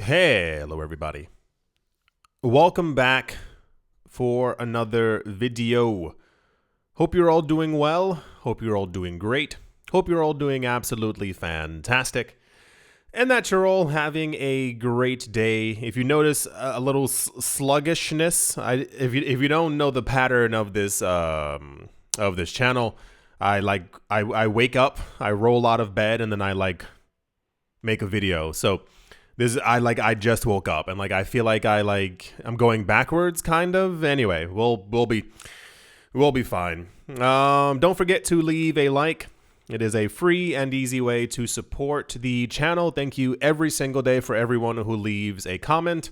Hello everybody. Welcome back for another video. Hope you're all doing well. Hope you're all doing great. Hope you're all doing absolutely fantastic. And that you're all having a great day. If you notice a little sluggishness, if you don't know the pattern of this channel, I wake up, I roll out of bed, and then I make a video. So I just woke up and I feel like I'm going backwards kind of. Anyway, we'll be fine. Don't forget to leave a like. It is a free and easy way to support the channel. Thank you every single day for everyone who leaves a comment.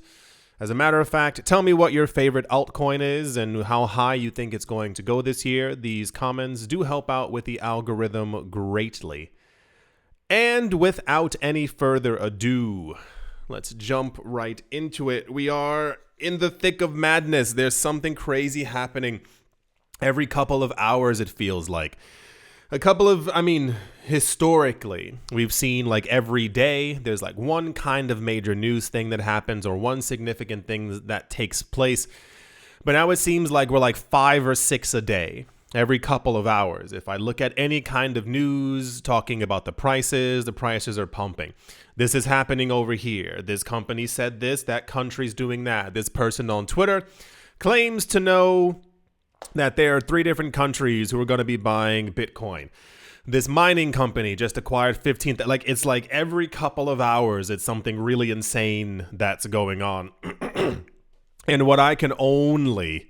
As a matter of fact, tell me what your favorite altcoin is and how high you think it's going to go this year. These comments do help out with the algorithm greatly. And without any further ado, let's jump right into it. We are in the thick of madness. There's something crazy happening every couple of hours, it feels like. Historically, we've seen every day, there's one kind of major news thing that happens or one significant thing that takes place. But now it seems like we're 5 or 6 a day. Every couple of hours. If I look at any kind of news talking about the prices are pumping. This is happening over here. This company said this, that country's doing that. This person on Twitter claims to know that there are 3 different countries who are going to be buying Bitcoin. This mining company just acquired 15th. It's every couple of hours, it's something really insane that's going on. And what I can only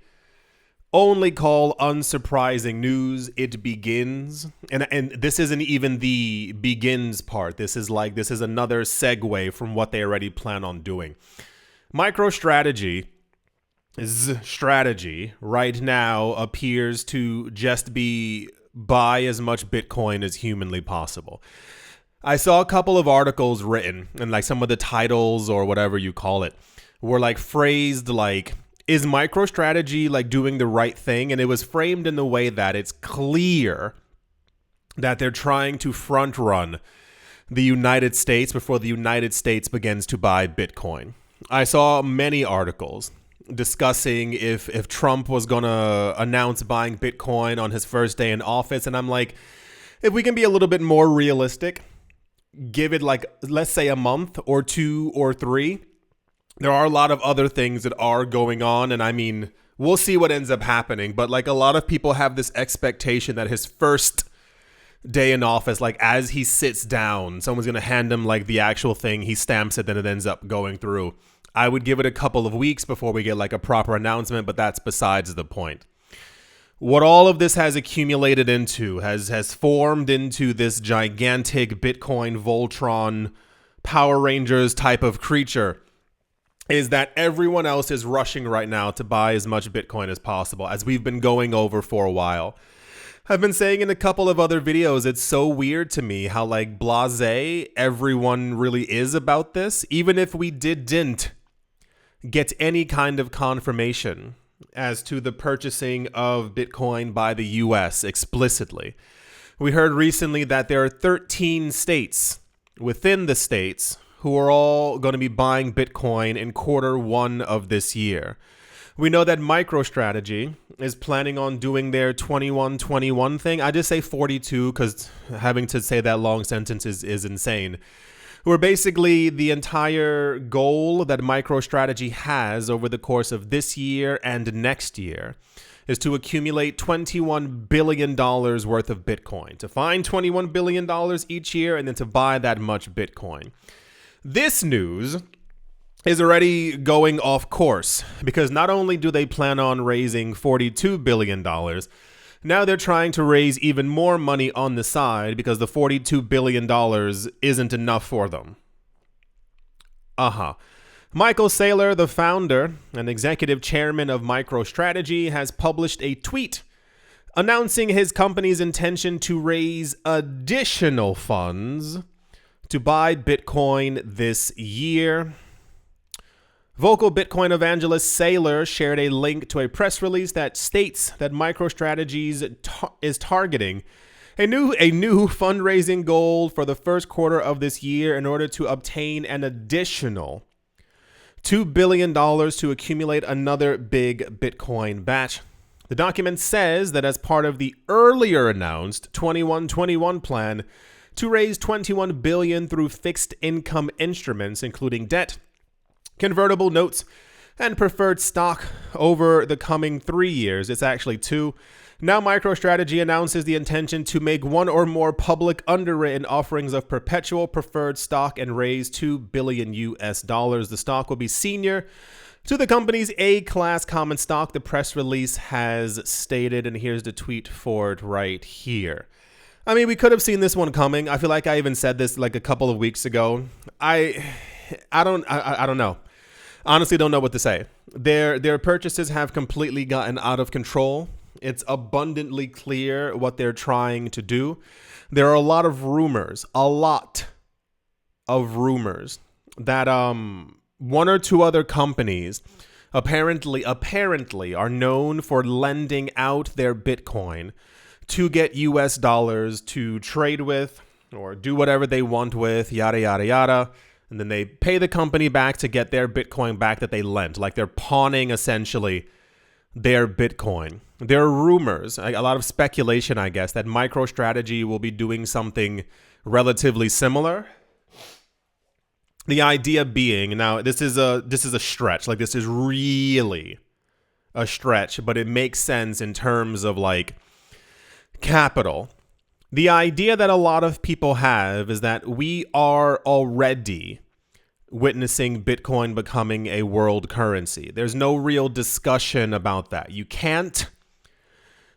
call unsurprising news, it begins. And this isn't even the begins part. This is another segue from what they already plan on doing. MicroStrategy's strategy right now appears to just be buy as much Bitcoin as humanly possible. I saw a couple of articles written, and some of the titles or whatever you call it were phrased is MicroStrategy doing the right thing? And it was framed in the way that it's clear that they're trying to front run the United States before the United States begins to buy Bitcoin. I saw many articles discussing if Trump was going to announce buying Bitcoin on his first day in office. And I'm if we can be a little bit more realistic, give it let's say a month or 2 or 3. There are a lot of other things that are going on, and we'll see what ends up happening. But a lot of people have this expectation that his first day in office, as he sits down, someone's going to hand him the actual thing. He stamps it, then it ends up going through. I would give it a couple of weeks before we get a proper announcement, but that's besides the point. What all of this has accumulated into, has formed into this gigantic Bitcoin Voltron Power Rangers type of creature, is that everyone else is rushing right now to buy as much Bitcoin as possible, as we've been going over for a while. I've been saying in a couple of other videos, it's so weird to me how blasé everyone really is about this, even if we didn't get any kind of confirmation as to the purchasing of Bitcoin by the US explicitly. We heard recently that there are 13 states within the states who are all going to be buying Bitcoin in Q1 of this year. We know that MicroStrategy is planning on doing their 21-21 thing. I just say 42 because having to say that long sentence is insane. Where basically the entire goal that MicroStrategy has over the course of this year and next year is to accumulate $21 billion worth of Bitcoin. To find $21 billion each year and then to buy that much Bitcoin. This news is already going off course because not only do they plan on raising $42 billion, now they're trying to raise even more money on the side because the $42 billion isn't enough for them. Michael Saylor, the founder and executive chairman of MicroStrategy, has published a tweet announcing his company's intention to raise additional funds to buy Bitcoin this year. Vocal Bitcoin evangelist Saylor shared a link to a press release that states that MicroStrategy is targeting a new fundraising goal for the first quarter of this year in order to obtain an additional $2 billion to accumulate another big Bitcoin batch. The document says that as part of the earlier announced 2121 plan to raise $21 billion through fixed income instruments, including debt, convertible notes, and preferred stock over the coming 3 years, it's actually 2. Now MicroStrategy announces the intention to make one or more public underwritten offerings of perpetual preferred stock and raise $2 billion. The stock will be senior to the company's A-class common stock, the press release has stated, and here's the tweet for it right here. I mean, we could have seen this one coming. I feel like I even said this like a couple of weeks ago. I don't know. Honestly, don't know what to say. Their purchases have completely gotten out of control. It's abundantly clear what they're trying to do. There are a lot of rumors that one or two other companies apparently are known for lending out their Bitcoin to get US dollars to trade with or do whatever they want with, yada, yada, yada. And then they pay the company back to get their Bitcoin back that they lent. Like they're pawning essentially their Bitcoin. There are rumors, a lot of speculation, I guess, that MicroStrategy will be doing something relatively similar. The idea being, now this is a stretch, like this is really a stretch, but it makes sense in terms of like capital. The idea that a lot of people have is that we are already witnessing Bitcoin becoming a world currency. There's no real discussion about that. You can't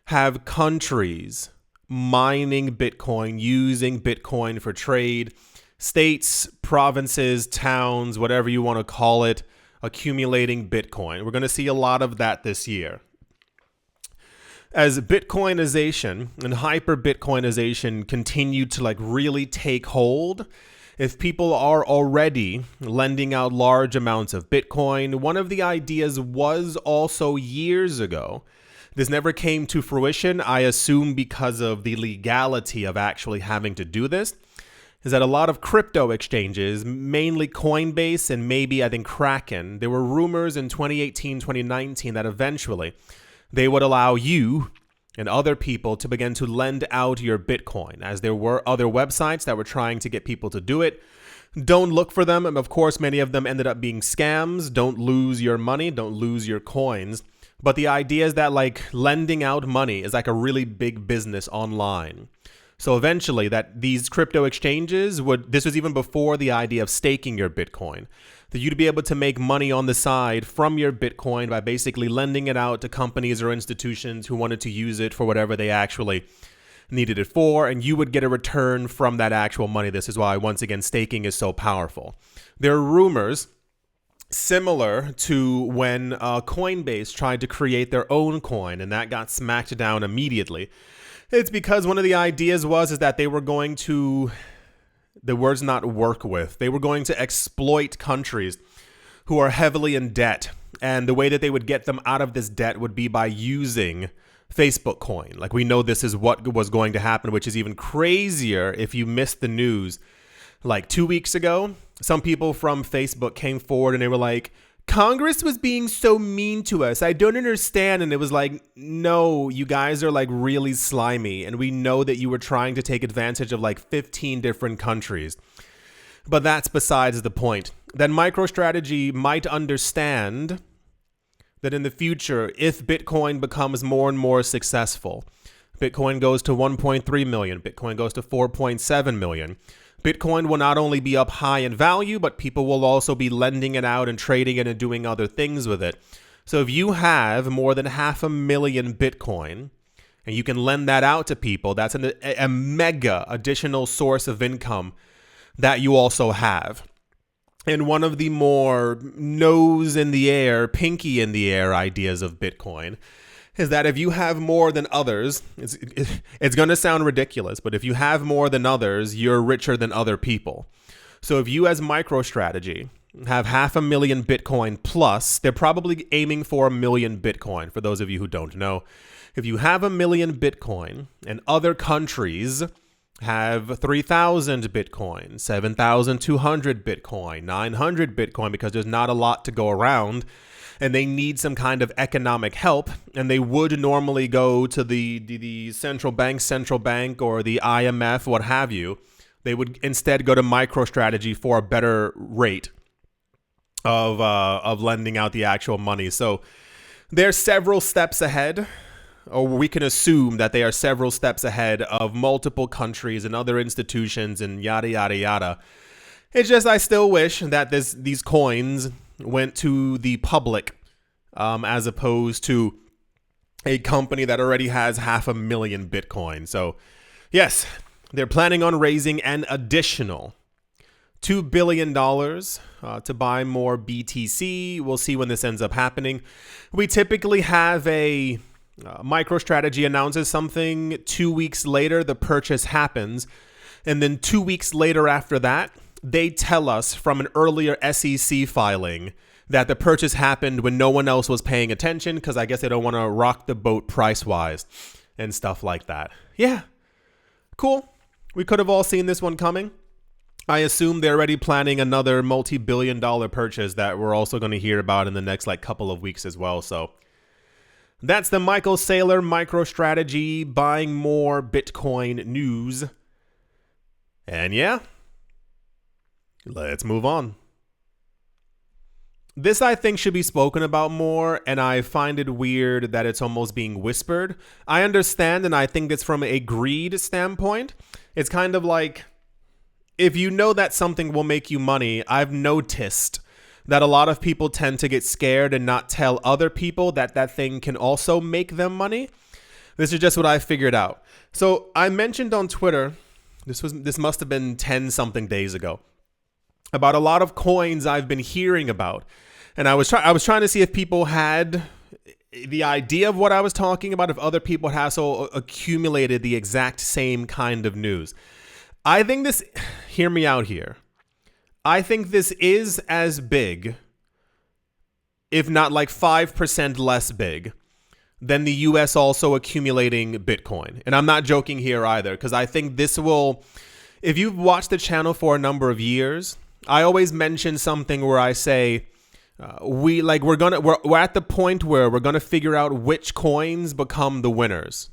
have countries mining Bitcoin, using Bitcoin for trade, states, provinces, towns, whatever you want to call it, accumulating Bitcoin. We're going to see a lot of that this year. As Bitcoinization and hyper-Bitcoinization continue to like really take hold, if people are already lending out large amounts of Bitcoin, one of the ideas was also years ago. This never came to fruition, I assume because of the legality of actually having to do this, is that a lot of crypto exchanges, mainly Coinbase and maybe I think Kraken, there were rumors in 2018, 2019 that eventually they would allow you and other people to begin to lend out your Bitcoin, as there were other websites that were trying to get people to do it. Don't look for them. And of course, many of them ended up being scams. Don't lose your money. Don't lose your coins. But the idea is that like lending out money is like a really big business online. So eventually that these crypto exchanges this was even before the idea of staking your Bitcoin, that you'd be able to make money on the side from your Bitcoin by basically lending it out to companies or institutions who wanted to use it for whatever they actually needed it for, and you would get a return from that actual money. This is why, once again, staking is so powerful. There are rumors similar to when Coinbase tried to create their own coin, and that got smacked down immediately. It's because one of the ideas is that they were going to, the word's not work with, they were going to exploit countries who are heavily in debt. And the way that they would get them out of this debt would be by using Facebook coin. Like we know this is what was going to happen, which is even crazier if you missed the news. Like 2 weeks ago, some people from Facebook came forward and they were like, Congress was being so mean to us. I don't understand. And it was like, no, you guys are like really slimy. And we know that you were trying to take advantage of like 15 different countries. But that's besides the point. That MicroStrategy might understand that in the future, if Bitcoin becomes more and more successful, Bitcoin goes to 1.3 million, Bitcoin goes to 4.7 million, Bitcoin will not only be up high in value, but people will also be lending it out and trading it and doing other things with it. So if you have more than 500,000 Bitcoin and you can lend that out to people, that's a mega additional source of income that you also have. And one of the more nose in the air, pinky in the air ideas of Bitcoin is that if you have more than others, it's going to sound ridiculous, but if you have more than others, you're richer than other people. So if you as MicroStrategy have 500,000 Bitcoin plus, they're probably aiming for 1 million Bitcoin, for those of you who don't know. If you have 1 million Bitcoin and other countries have 3,000 Bitcoin, 7,200 Bitcoin, 900 Bitcoin, because there's not a lot to go around and they need some kind of economic help. And they would normally go to the central bank, or the IMF, what have you. They would instead go to MicroStrategy for a better rate of lending out the actual money. So they're several steps ahead, or we can assume that they are several steps ahead of multiple countries and other institutions and yada, yada, yada. It's just I still wish that these coins went to the public as opposed to a company that already has 500,000 Bitcoin. So yes, they're planning on raising an additional $2 billion to buy more BTC. We'll see when this ends up happening. We typically have a MicroStrategy announces something. 2 weeks later, the purchase happens. And then 2 weeks later after that, they tell us from an earlier SEC filing that the purchase happened when no one else was paying attention, because I guess they don't want to rock the boat price-wise and stuff like that. Yeah, cool. We could have all seen this one coming. I assume they're already planning another multi-billion-dollar purchase that we're also going to hear about in the next couple of weeks as well. So that's the Michael Saylor MicroStrategy buying more Bitcoin news. And yeah, let's move on. This, I think, should be spoken about more, and I find it weird that it's almost being whispered. I understand, and I think it's from a greed standpoint. It's kind of like, if you know that something will make you money, I've noticed that a lot of people tend to get scared and not tell other people that that thing can also make them money. This is just what I figured out. So I mentioned on Twitter, this must have been 10 something days ago, about a lot of coins I've been hearing about. And I was trying to see if people had the idea of what I was talking about, if other people had also accumulated the exact same kind of news. I think this, hear me out here. I think this is as big, if not 5% less big, than the US also accumulating Bitcoin. And I'm not joking here either, because I think this will, if you've watched the channel for a number of years, I always mention something where I say, we're at the point where we're gonna figure out which coins become the winners.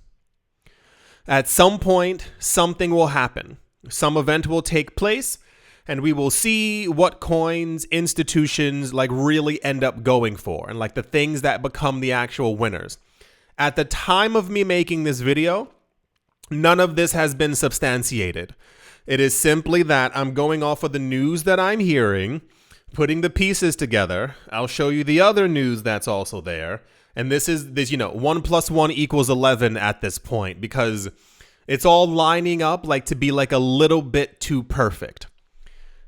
At some point, something will happen. Some event will take place, and we will see what coins institutions really end up going for, and the things that become the actual winners. At the time of me making this video, none of this has been substantiated. It is simply that I'm going off of the news that I'm hearing, putting the pieces together. I'll show you the other news that's also there. And this 1 + 1 = 11 at this point, because it's all lining up to be a little bit too perfect.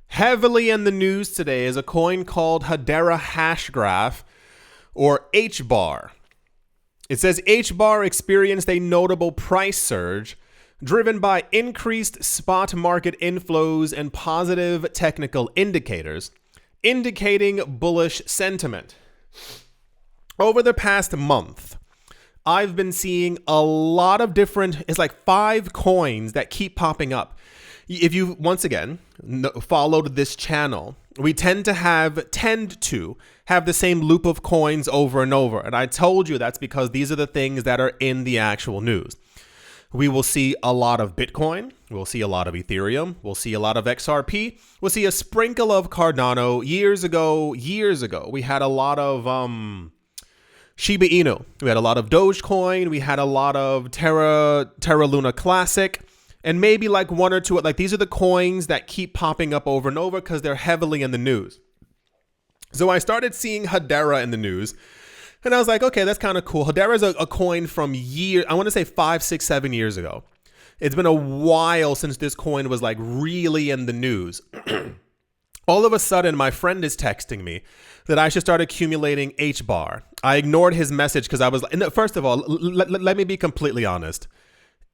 Heavily in the news today is a coin called Hedera Hashgraph, or HBAR. It says HBAR experienced a notable price surge driven by increased spot market inflows and positive technical indicators, indicating bullish sentiment. Over the past month, I've been seeing a lot of different, it's 5 coins that keep popping up. If you, once again, followed this channel, we tend to have the same loop of coins over and over. And I told you that's because these are the things that are in the actual news. We will see a lot of Bitcoin. We'll see a lot of Ethereum. We'll see a lot of XRP. We'll see a sprinkle of Cardano. Years ago, we had a lot of Shiba Inu. We had a lot of Dogecoin. We had a lot of Terra Luna Classic. And maybe 1 or 2, these are the coins that keep popping up over and over because they're heavily in the news. So I started seeing Hedera in the news. And I was like, okay, that's kind of cool. Hedera is a coin from I want to say 5, 6, 7 years ago. It's been a while since this coin was really in the news. All of a sudden, my friend is texting me that I should start accumulating HBAR. I ignored his message because I was first of all, let me be completely honest.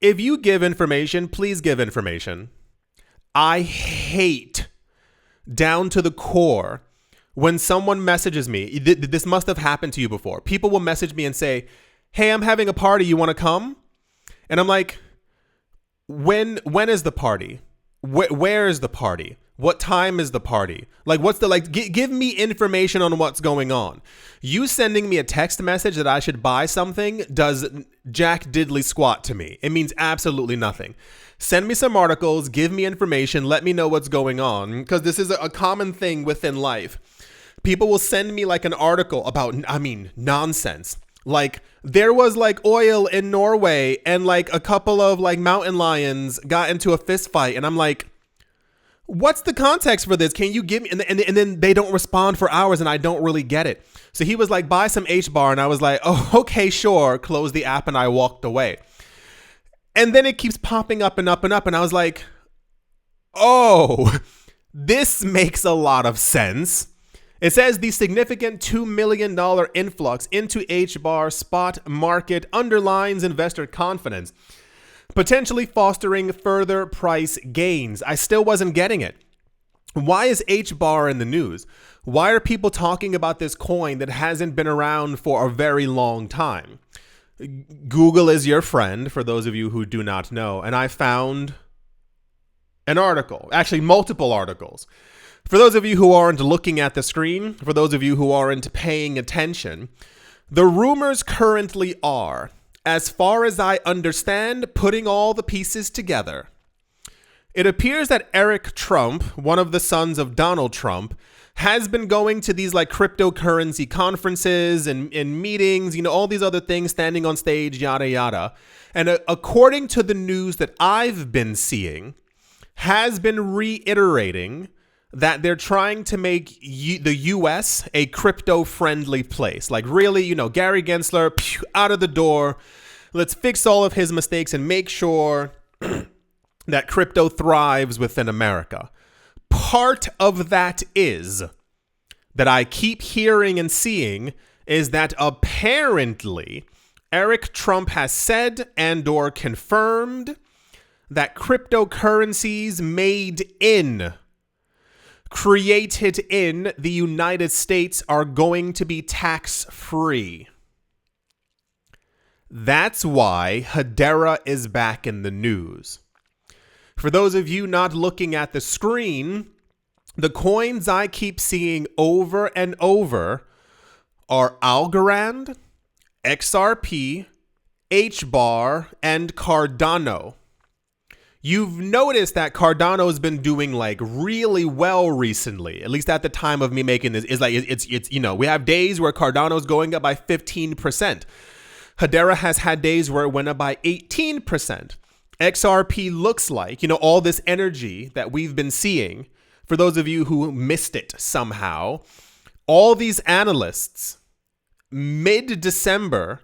If you give information, please give information. I hate down to the core when someone messages me. This must have happened to you before. People will message me and say, hey, I'm having a party. You want to come? And I'm like, when is the party? Where is the party? What time is the party? Like, what's the, like, give me information on what's going on. You sending me a text message that I should buy something does jack diddly squat to me. It means absolutely nothing. Send me some articles, give me information, let me know what's going on, because this is a common thing within life. People will send me like an article about, nonsense. Like, there was like oil in Norway and like a couple of like mountain lions got into a fist fight. And I'm like, what's the context for this? Can you give me? And then they don't respond for hours and I don't really get it. So he was like, buy some H-bar. And I was like, oh, okay, sure. Close the app and I walked away. And then it keeps popping up and up and up. And I was like, oh, this makes a lot of sense. It says the significant $2 million influx into H-bar spot market underlines investor confidence, potentially fostering further price gains. I still wasn't getting it. Why is H-bar in the news? Why are people talking about this coin that hasn't been around for a very long time? Google is your friend, for those of you who do not know, and I found an article, actually multiple articles. For those of you who aren't looking at the screen, for those of you who aren't paying attention, the rumors currently are, as far as I understand, putting all the pieces together. It appears that Eric Trump, one of the sons of Donald Trump, has been going to these like cryptocurrency conferences and meetings, all these other things, standing on stage, yada, yada. And according to the news that I've been seeing, has been reiterating that they're trying to make the U.S. a crypto-friendly place. Like, really, Gary Gensler, out of the door. Let's fix all of his mistakes and make sure that crypto thrives within America. Part of that is that I keep hearing and seeing is that apparently Eric Trump has said and or confirmed that cryptocurrencies created in the United States are going to be tax-free. That's why Hedera is back in the news. For those of you not looking at the screen, the coins I keep seeing over and over are Algorand, XRP, HBAR, and Cardano. You've noticed that Cardano has been doing like really well recently, at least at the time of me making this. It's we have days where Cardano's going up by 15%. Hedera has had days where it went up by 18%. XRP looks like, all this energy that we've been seeing, for those of you who missed it somehow, all these analysts mid-December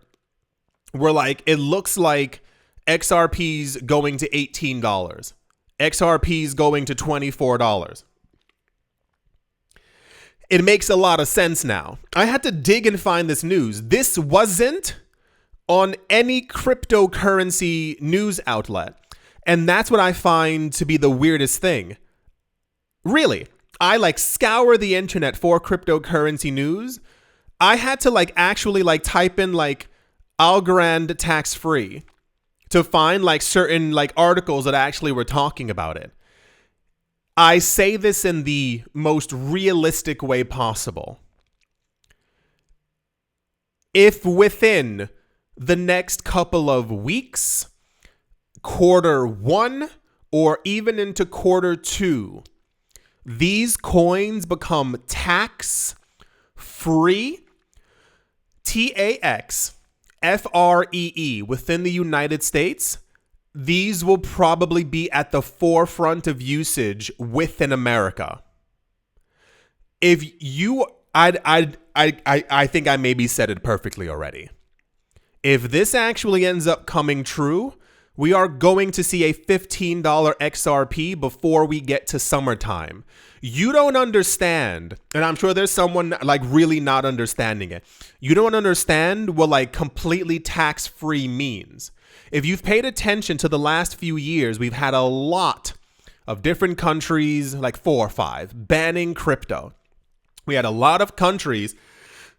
were like, it looks like XRP's going to $18. XRP's going to $24. It makes a lot of sense now. I had to dig and find this news. This wasn't on any cryptocurrency news outlet. And that's what I find to be the weirdest thing. Really, I scour the internet for cryptocurrency news. I had to actually type in Algorand tax-free to find certain articles that actually were talking about it. I say this in the most realistic way possible. If within the next couple of weeks, Q1, or even into Q2, these coins become tax-free, tax-free within the United States, these will probably be at the forefront of usage within America. If you, I think I maybe said it perfectly already. If this actually ends up coming true, we are going to see a $15 XRP before we get to summertime. You don't understand, and I'm sure there's someone really not understanding it. You don't understand what completely tax-free means. If you've paid attention to the last few years, we've had a lot of different countries, 4 or 5, banning crypto. We had a lot of countries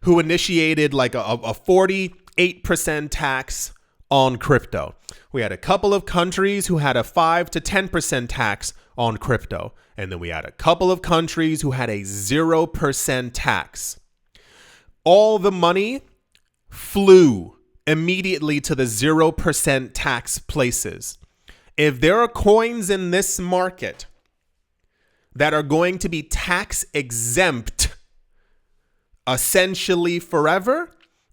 who initiated a 48% tax on crypto. We had a couple of countries who had a 5 to 10% tax on crypto. And then we had a couple of countries who had a 0% tax. All the money flew immediately to the 0% tax places. If there are coins in this market that are going to be tax exempt essentially forever,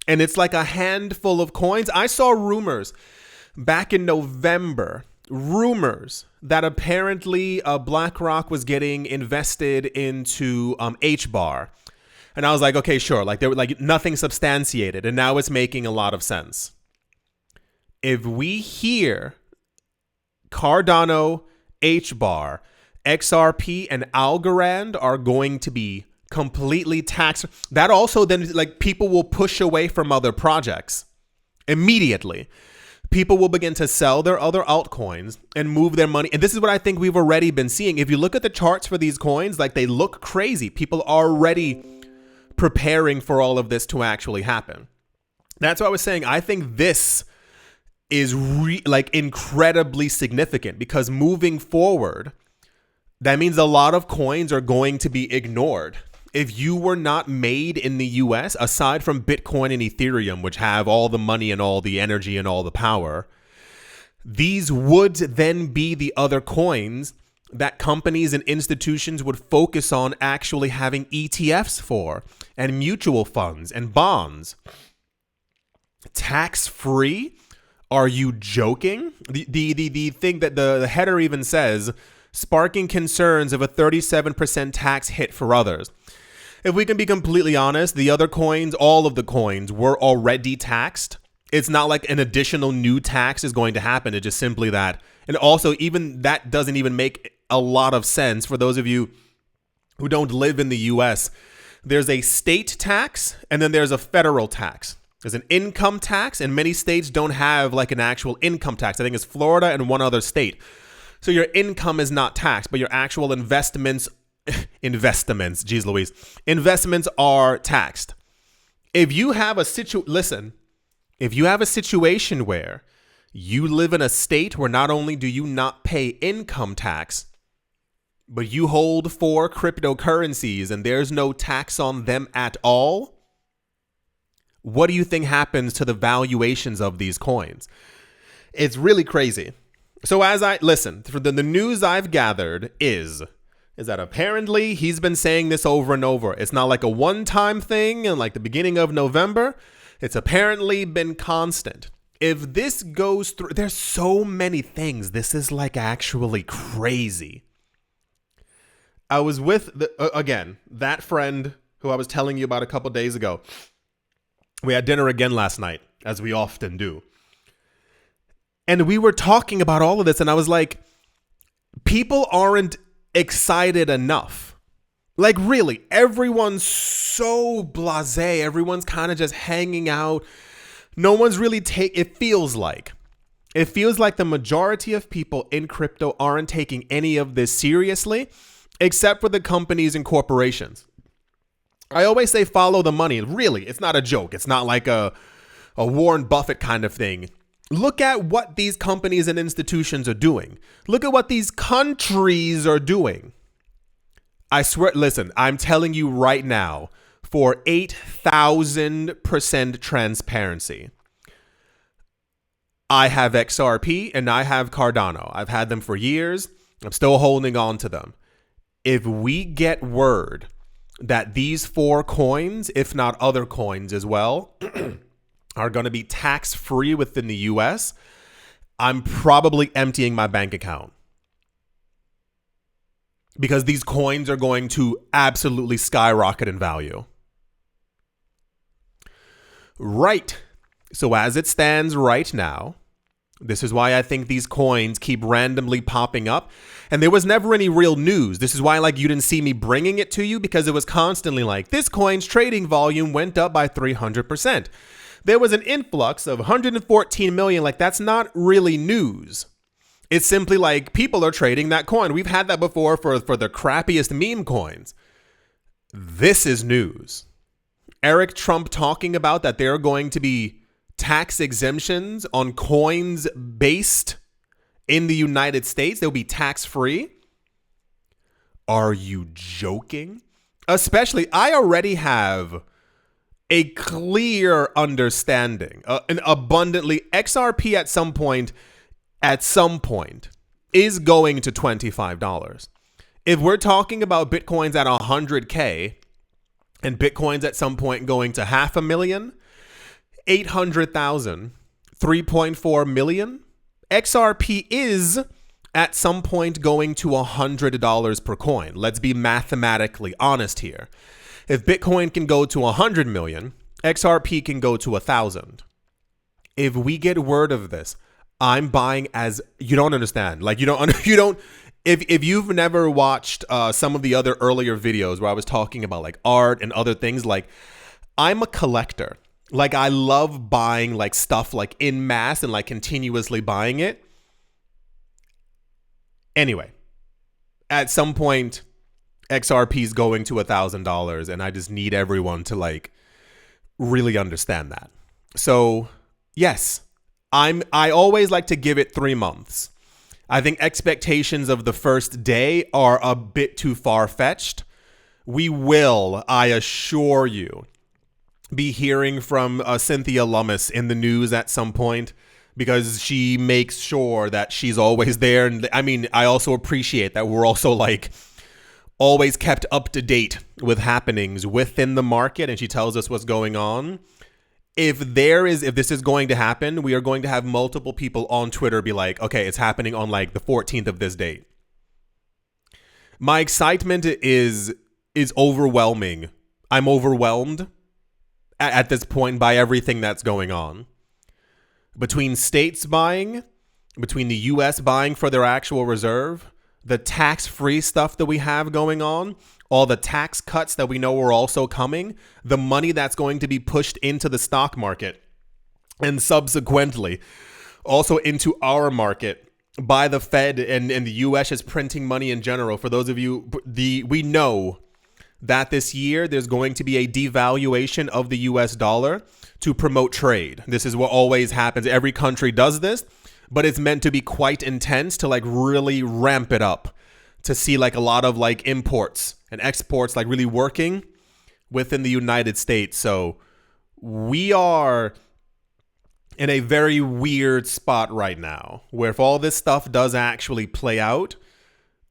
and it's like a handful of coins. I saw rumors back in November, that apparently BlackRock was getting invested into HBAR. And I was like, okay, sure. Like there were like nothing substantiated. And now it's making a lot of sense. If we hear Cardano, HBAR, XRP, and Algorand are going to be completely taxed, that also then like people will push away from other projects immediately. People will begin to sell their other altcoins and move their money. And this is what I think we've already been seeing. If you look at the charts for these coins, like they look crazy. People are already preparing for all of this to actually happen. That's what I was saying. I think this is like incredibly significant because moving forward, that means a lot of coins are going to be ignored. If you were not made in the US, aside from Bitcoin and Ethereum, which have all the money and all the energy and all the power, these would then be the other coins that companies and institutions would focus on actually having ETFs for, and mutual funds and bonds. Tax-free? Are you joking? The thing that the header even says, sparking concerns of a 37% tax hit for others. If we can be completely honest, the other coins, all of the coins were already taxed. It's not like an additional new tax is going to happen. It's just simply that. And also, even that doesn't even make a lot of sense for those of you who don't live in the US. There's a state tax and then there's a federal tax. There's an income tax, and many states don't have like an actual income tax. I think it's Florida and one other state. So your income is not taxed, but your actual investments are taxed. If you have a situation where you live in a state where not only do you not pay income tax, but you hold 4 cryptocurrencies and there's no tax on them at all, what do you think happens to the valuations of these coins? It's really crazy. So the news I've gathered is that apparently he's been saying this over and over. It's not like a one-time thing in like the beginning of November. It's apparently been constant. If this goes through, there's so many things. This is like actually crazy. I was with, that friend who I was telling you about a couple days ago. We had dinner again last night, as we often do. And we were talking about all of this, and I was like, people aren't excited enough. Like really, everyone's so blasé. Everyone's kind of just hanging out. No one's really it feels like the majority of people in crypto aren't taking any of this seriously, except for the companies and corporations. I always say follow the money. Really, it's not a joke. It's not like a Warren Buffett kind of thing. Look at what these companies and institutions are doing. Look at what these countries are doing. I swear, listen, I'm telling you right now, for 8,000% transparency, I have XRP and I have Cardano. I've had them for years. I'm still holding on to them. If we get word that these 4 coins, if not other coins as well, are going to be tax-free within the US, I'm probably emptying my bank account. Because these coins are going to absolutely skyrocket in value. Right. So as it stands right now, this is why I think these coins keep randomly popping up. And there was never any real news. This is why you didn't see me bringing it to you, because it was constantly like, this coin's trading volume went up by 300%. There was an influx of 114 million. That's not really news. It's simply like people are trading that coin. We've had that before for the crappiest meme coins. This is news. Eric Trump talking about that they're going to be tax exemptions on coins based in the United States. They'll be tax-free. Are you joking? Especially, I already have a clear understanding, an abundantly XRP at some point is going to $25. If we're talking about Bitcoins at 100K and Bitcoins at some point going to 500,000, 800,000, 3.4 million, XRP is at some point going to $100 per coin. Let's be mathematically honest here. If Bitcoin can go to 100 million, XRP can go to 1,000. If we get word of this, I'm buying as you don't understand. Like you don't. If you've never watched some of the other earlier videos where I was talking about like art and other things, like I'm a collector. Like I love buying like stuff like in mass and like continuously buying it. Anyway, at some point, XRP is going to $1,000, and I just need everyone to like really understand that. So yes, I always like to give it 3 months. I think expectations of the first day are a bit too far-fetched. We will, I assure you, be hearing from Cynthia Lummis in the news at some point, because she makes sure that she's always there. And I mean, I also appreciate that we're also like always kept up to date with happenings within the market, and she tells us what's going on. If this is going to happen, we are going to have multiple people on Twitter be like, okay, it's happening on like the 14th of this date. My excitement is overwhelming. I'm overwhelmed at this point by everything that's going on. Between states buying, between the US buying for their actual reserve, the tax-free stuff that we have going on, all the tax cuts that we know are also coming, the money that's going to be pushed into the stock market, and subsequently also into our market by the Fed and the US is printing money in general. For those of you, we know that this year there's going to be a devaluation of the US dollar to promote trade. This is what always happens. Every country does this, but it's meant to be quite intense to like really ramp it up, to see like a lot of like imports and exports like really working within the United States. So we are in a very weird spot right now where if all this stuff does actually play out,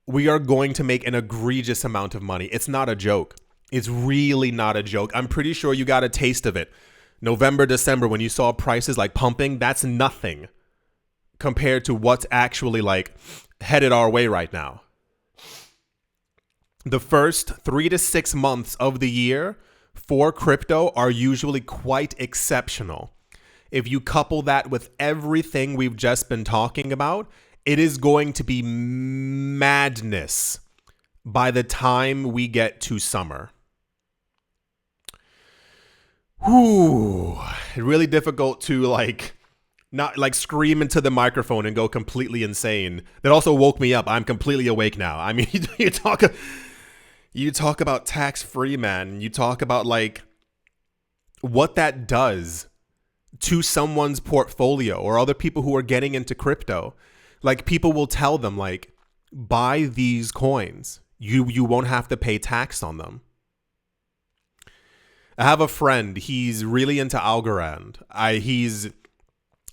we are going to make an egregious amount of money. It's not a joke. It's really not a joke. I'm pretty sure you got a taste of it. November, December, when you saw prices like pumping, that's nothing compared to what's actually like headed our way right now. The first 3 to 6 months of the year for crypto are usually quite exceptional. If you couple that with everything we've just been talking about, it is going to be madness by the time we get to summer. Whew. It's really difficult to like not like scream into the microphone and go completely insane. That also woke me up. I'm completely awake now. I mean, you talk about tax-free, man. You talk about like what that does to someone's portfolio or other people who are getting into crypto. Like people will tell them like, buy these coins. You won't have to pay tax on them. I have a friend. He's really into Algorand.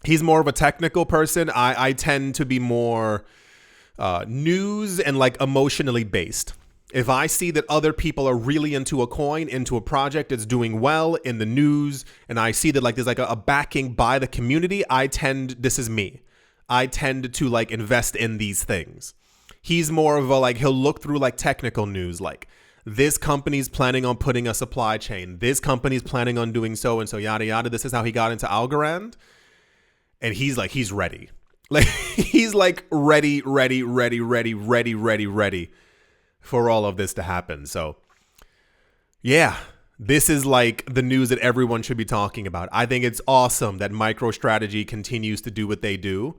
He's more of a technical person. I tend to be more news and like emotionally based. If I see that other people are really into a coin, into a project that's doing well in the news, and I see that like there's like a backing by the community, this is me. I tend to like invest in these things. He's more of a like, he'll look through like technical news, like this company's planning on putting a supply chain. This company's planning on doing so and so, yada, yada. This is how he got into Algorand. And he's ready. Like he's like ready for all of this to happen. So yeah, this is like the news that everyone should be talking about. I think it's awesome that MicroStrategy continues to do what they do,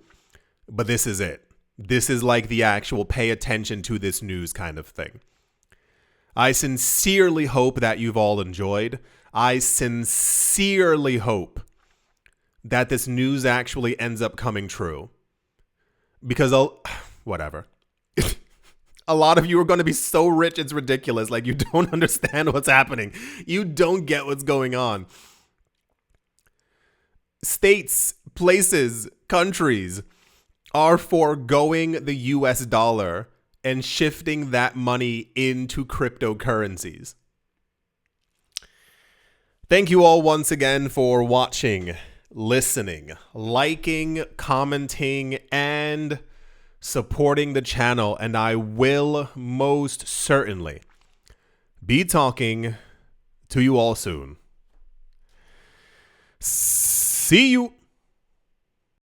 but this is it. This is like the actual pay attention to this news kind of thing. I sincerely hope that you've all enjoyed. I sincerely hope that this news actually ends up coming true. Because whatever. A lot of you are going to be so rich, it's ridiculous. Like, you don't understand what's happening. You don't get what's going on. States, places, countries are foregoing the US dollar and shifting that money into cryptocurrencies. Thank you all once again for watching, listening, liking, commenting, and supporting the channel. And I will most certainly be talking to you all soon. See you.